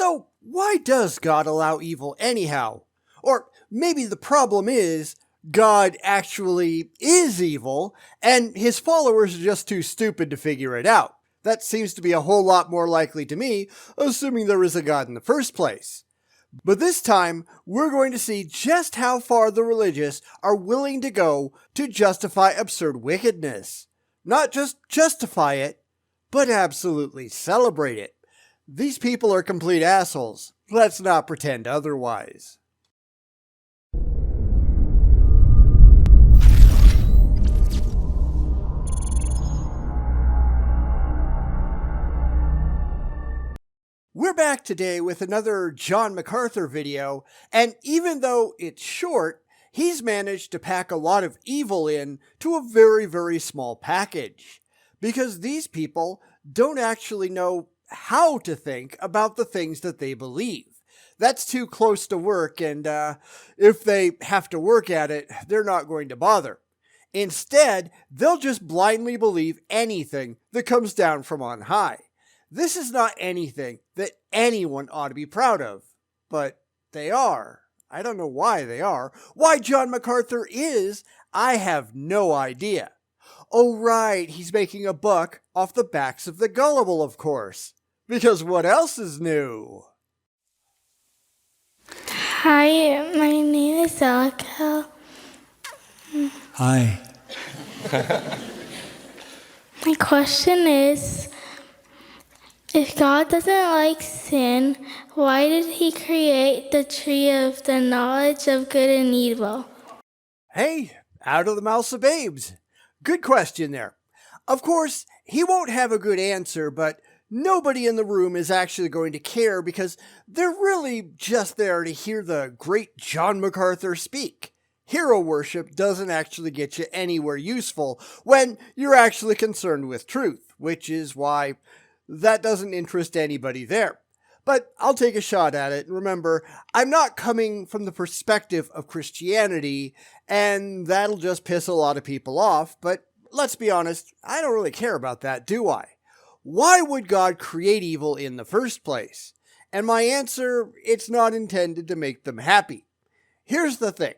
So why does God allow evil anyhow? Or maybe the problem is God actually is evil and his followers are just too stupid to figure it out. That seems to be a whole lot more likely to me, assuming there is a God in the first place. But this time, we're going to see just how far the religious are willing to go to justify absurd wickedness. Not just justify it, but absolutely celebrate it. These people are complete assholes. Let's not pretend otherwise. We're back today with another John MacArthur video, and even though it's short, he's managed to pack a lot of evil in to a very, very small package. Because these people don't actually know how to think about the things that they believe. That's too close to work, and if they have to work at it, they're not going to bother. Instead, they'll just blindly believe anything that comes down from on high. This is not anything that anyone ought to be proud of, but they are. I don't know why they are. Why John MacArthur is, I have no idea. Oh right, he's making a buck off the backs of the gullible, of course. Because what else is new? Hi, my name is Elika. Hi. My question is, if God doesn't like sin, why did he create the tree of the knowledge of good and evil? Hey, out of the mouths of babes. Good question there. Of course, he won't have a good answer, but nobody in the room is actually going to care because they're really just there to hear the great John MacArthur speak. Hero worship doesn't actually get you anywhere useful when you're actually concerned with truth, which is why that doesn't interest anybody there. But I'll take a shot at it. Remember, I'm not coming from the perspective of Christianity, and that'll just piss a lot of people off, but let's be honest, I don't really care about that, do I? Why would God create evil in the first place? And my answer, it's not intended to make them happy. Here's the thing.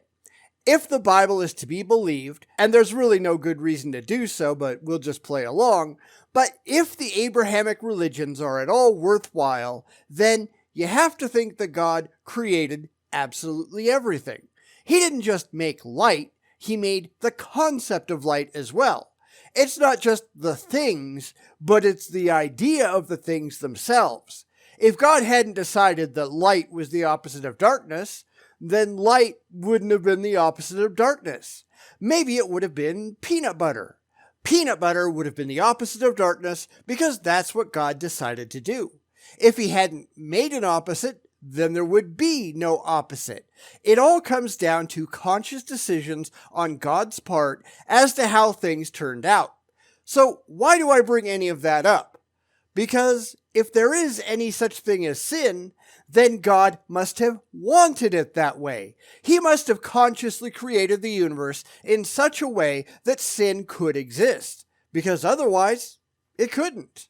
If the Bible is to be believed, and there's really no good reason to do so, but we'll just play along, but if the Abrahamic religions are at all worthwhile, then you have to think that God created absolutely everything. He didn't just make light, he made the concept of light as well. It's not just the things, but it's the idea of the things themselves. If God hadn't decided that light was the opposite of darkness, then light wouldn't have been the opposite of darkness. Maybe it would have been peanut butter. Peanut butter would have been the opposite of darkness because that's what God decided to do. If he hadn't made an opposite, then there would be no opposite. It all comes down to conscious decisions on God's part as to how things turned out. So why do I bring any of that up? Because if there is any such thing as sin, then God must have wanted it that way. He must have consciously created the universe in such a way that sin could exist, because otherwise it couldn't.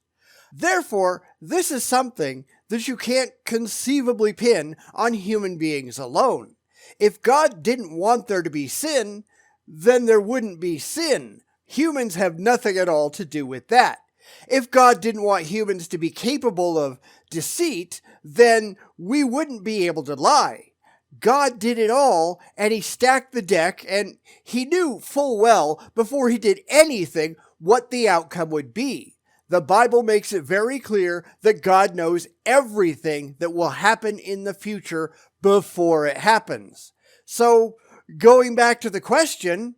Therefore, this is something that you can't conceivably pin on human beings alone. If God didn't want there to be sin, then there wouldn't be sin. Humans have nothing at all to do with that. If God didn't want humans to be capable of deceit, then we wouldn't be able to lie. God did it all, and he stacked the deck, and he knew full well before he did anything what the outcome would be. The Bible makes it very clear that God knows everything that will happen in the future before it happens. So, going back to the question,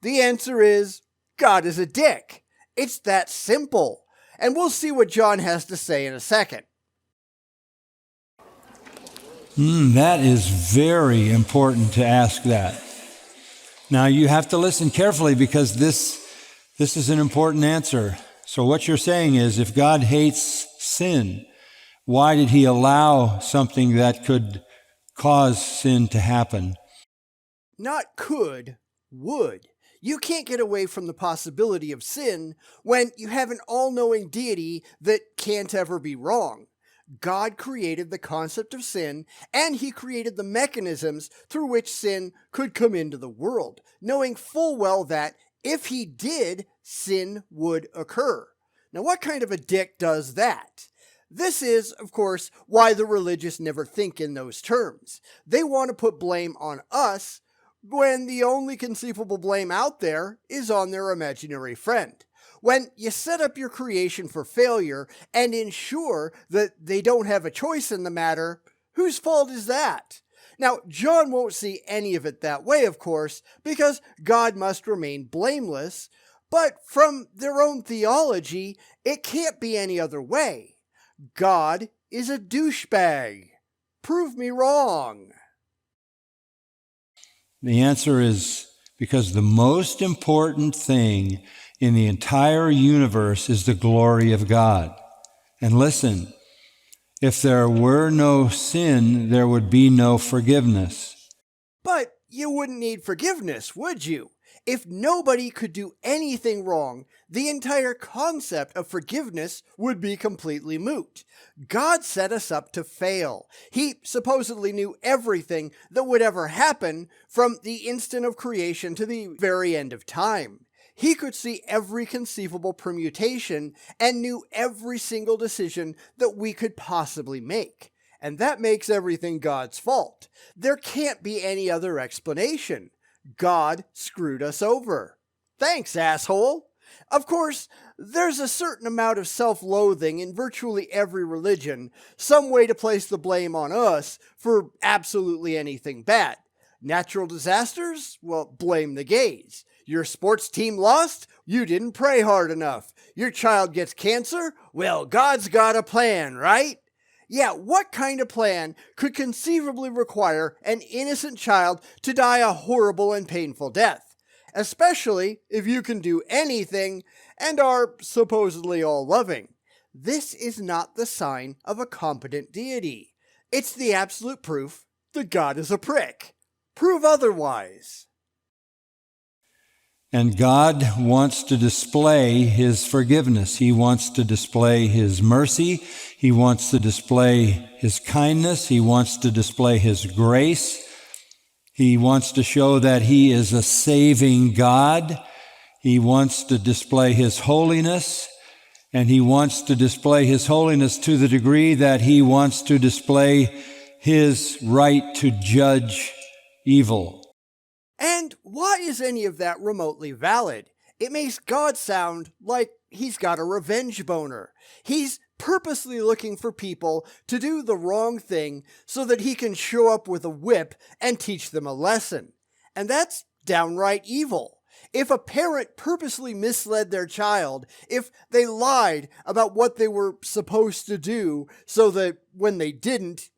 the answer is God is a dick. It's that simple. And we'll see what John has to say in a second. That is very important to ask that. Now you have to listen carefully because this is an important answer. So what you're saying is, if God hates sin, why did he allow something that could cause sin to happen? Not could, would. You can't get away from the possibility of sin when you have an all-knowing deity that can't ever be wrong. God created the concept of sin, and he created the mechanisms through which sin could come into the world, knowing full well that if he did, sin would occur. Now, what kind of a dick does that? This is, of course, why the religious never think in those terms. They want to put blame on us when the only conceivable blame out there is on their imaginary friend. When you set up your creation for failure and ensure that they don't have a choice in the matter, whose fault is that? Now, John won't see any of it that way, of course, because God must remain blameless, but from their own theology, it can't be any other way. God is a douchebag. Prove me wrong. The answer is because the most important thing in the entire universe is the glory of God. And listen, if there were no sin, there would be no forgiveness. But you wouldn't need forgiveness, would you? If nobody could do anything wrong, the entire concept of forgiveness would be completely moot. God set us up to fail. He supposedly knew everything that would ever happen from the instant of creation to the very end of time. He could see every conceivable permutation and knew every single decision that we could possibly make. And that makes everything God's fault. There can't be any other explanation. God screwed us over. Thanks, asshole. Of course, there's a certain amount of self-loathing in virtually every religion, some way to place the blame on us for absolutely anything bad. Natural disasters? Well, blame the gays. Your sports team lost? You didn't pray hard enough. Your child gets cancer? Well, God's got a plan, right? Yeah, what kind of plan could conceivably require an innocent child to die a horrible and painful death? Especially if you can do anything and are supposedly all-loving. This is not the sign of a competent deity. It's the absolute proof that God is a prick. Prove otherwise. And God wants to display his forgiveness. He wants to display his mercy. He wants to display his kindness. He wants to display his grace. He wants to show that he is a saving God. He wants to display his holiness. And he wants to display his holiness to the degree that he wants to display his right to judge evil. And why is any of that remotely valid? It makes God sound like he's got a revenge boner. He's purposely looking for people to do the wrong thing so that he can show up with a whip and teach them a lesson. And that's downright evil. If a parent purposely misled their child, if they lied about what they were supposed to do so that when they didn't,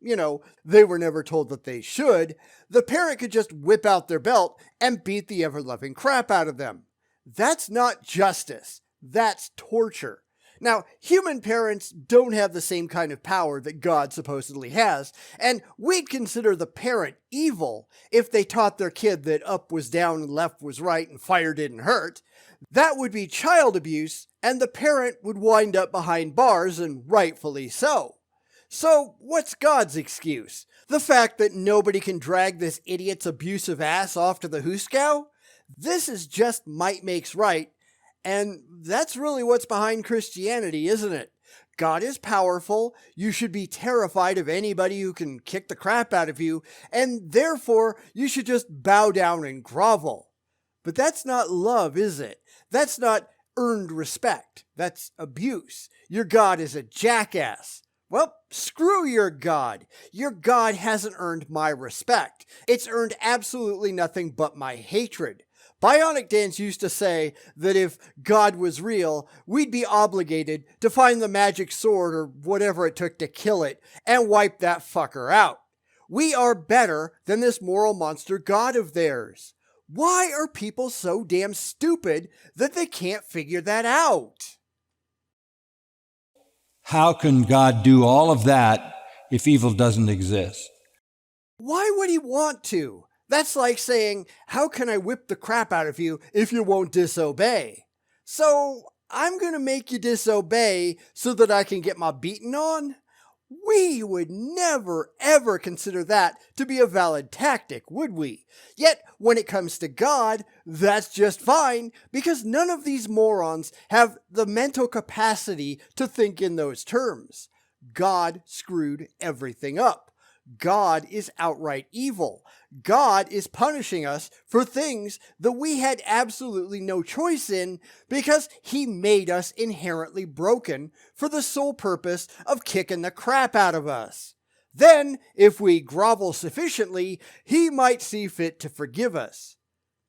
they were never told that they should, the parent could just whip out their belt and beat the ever-loving crap out of them. That's not justice. That's torture. Now, human parents don't have the same kind of power that God supposedly has, and we'd consider the parent evil if they taught their kid that up was down and left was right and fire didn't hurt. That would be child abuse, and the parent would wind up behind bars, and rightfully so. So, what's God's excuse? The fact that nobody can drag this idiot's abusive ass off to the hooskow? This is just might makes right. And that's really what's behind Christianity, isn't it? God is powerful, you should be terrified of anybody who can kick the crap out of you, and therefore you should just bow down and grovel. But that's not love, is it? That's not earned respect. That's abuse. Your God is a jackass. Well, screw your God. Your God hasn't earned my respect. It's earned absolutely nothing but my hatred. Bionic Dance used to say that if God was real, we'd be obligated to find the magic sword or whatever it took to kill it and wipe that fucker out. We are better than this moral monster God of theirs. Why are people so damn stupid that they can't figure that out? How can God do all of that if evil doesn't exist? Why would he want to? That's like saying, how can I whip the crap out of you if you won't disobey? So, I'm going to make you disobey so that I can get my beating on? We would never, ever consider that to be a valid tactic, would we? Yet, when it comes to God, that's just fine, because none of these morons have the mental capacity to think in those terms. God screwed everything up. God is outright evil. God is punishing us for things that we had absolutely no choice in because He made us inherently broken for the sole purpose of kicking the crap out of us. Then, if we grovel sufficiently, He might see fit to forgive us.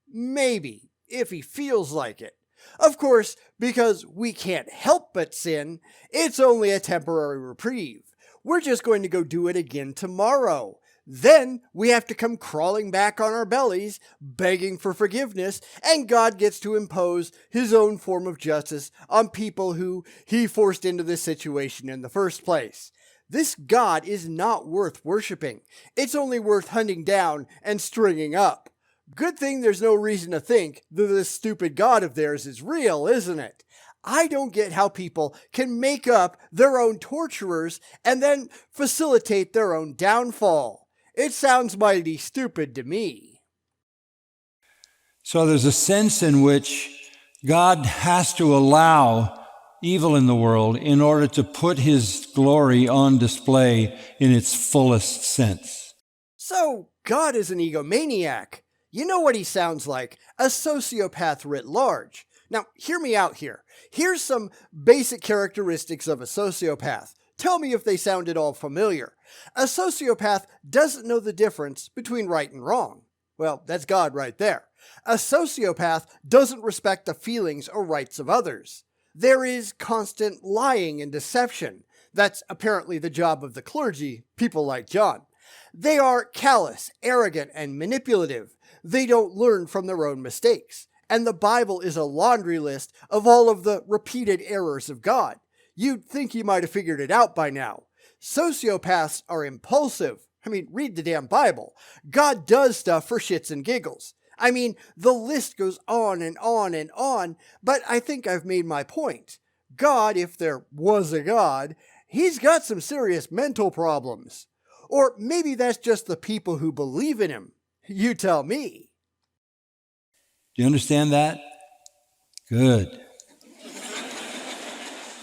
Maybe, if He feels like it. Of course, because we can't help but sin, it's only a temporary reprieve. We're just going to go do it again tomorrow. Then we have to come crawling back on our bellies, begging for forgiveness, and God gets to impose His own form of justice on people who He forced into this situation in the first place. This God is not worth worshiping. It's only worth hunting down and stringing up. Good thing there's no reason to think that this stupid God of theirs is real, isn't it? I don't get how people can make up their own torturers and then facilitate their own downfall. It sounds mighty stupid to me. So there's a sense in which God has to allow evil in the world in order to put His glory on display in its fullest sense. So God is an egomaniac. You know what he sounds like? A sociopath writ large. Now, hear me out here. Here's some basic characteristics of a sociopath. Tell me if they sound at all familiar. A sociopath doesn't know the difference between right and wrong. Well, that's God right there. A sociopath doesn't respect the feelings or rights of others. There is constant lying and deception. That's apparently the job of the clergy, people like John. They are callous, arrogant, and manipulative. They don't learn from their own mistakes. And the Bible is a laundry list of all of the repeated errors of God. You'd think He might have figured it out by now. Sociopaths are impulsive. Read the damn Bible. God does stuff for shits and giggles. The list goes on and on and on, but I think I've made my point. God, if there was a God, He's got some serious mental problems. Or maybe that's just the people who believe in Him. You tell me. Do you understand that? Good.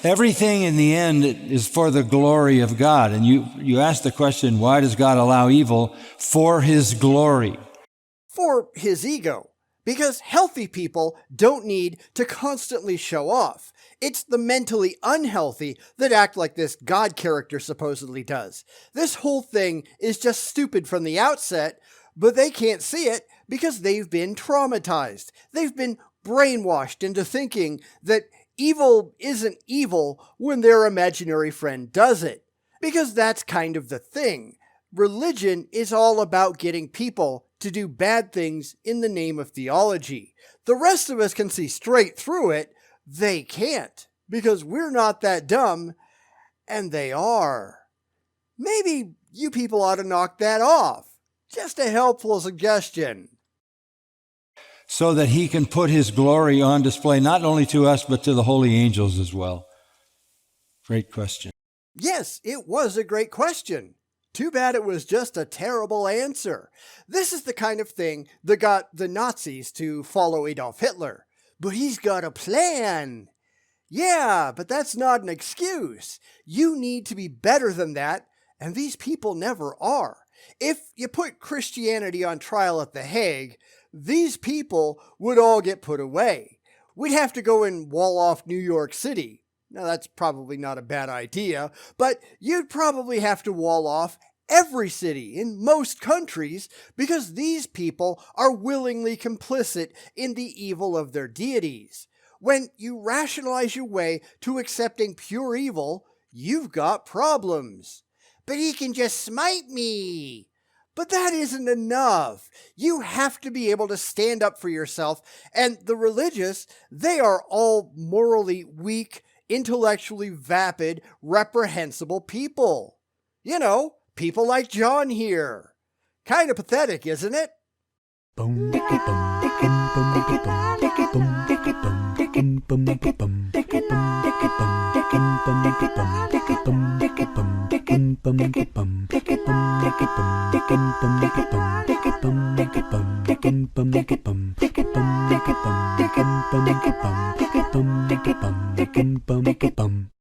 Everything in the end is for the glory of God. And you ask the question, why does God allow evil? For His glory. For His ego. Because healthy people don't need to constantly show off. It's the mentally unhealthy that act like this God character supposedly does. This whole thing is just stupid from the outset, but they can't see it because they've been traumatized. They've been brainwashed into thinking that evil isn't evil when their imaginary friend does it. Because that's kind of the thing. Religion is all about getting people to do bad things in the name of theology. The rest of us can see straight through it. They can't, because we're not that dumb, and they are. Maybe you people ought to knock that off. Just a helpful suggestion. So that He can put His glory on display, not only to us, but to the holy angels as well. Great question. Yes, it was a great question. Too bad it was just a terrible answer. This is the kind of thing that got the Nazis to follow Adolf Hitler. But he's got a plan. Yeah, but that's not an excuse. You need to be better than that, and these people never are. If you put Christianity on trial at The Hague, these people would all get put away. We'd have to go and wall off New York City. Now, that's probably not a bad idea, but you'd probably have to wall off every city in most countries because these people are willingly complicit in the evil of their deities. When you rationalize your way to accepting pure evil, you've got problems. But he can just smite me. But that isn't enough. You have to be able to stand up for yourself, and the religious, they are all morally weak, intellectually vapid, reprehensible people. You know, people like John here. Kind of pathetic, isn't it? Boom, dicky, boom, dicky, boom, dicky, boom, dicky, boom, dicky, boom, dicky, boom, dicky, boom, dicky, boom, dicky, boom, dicky, boom, dicky, boom, dicky, boom, dicky, boom, dicky, bum, make it bum, make it bum, make it bum, make it bum, make it bum, make it bum, make it bum, make it bum, make it bum, make it bum, make it bum, make it bum, make it bum, make it bum, make it bum, make it bum, make it bum.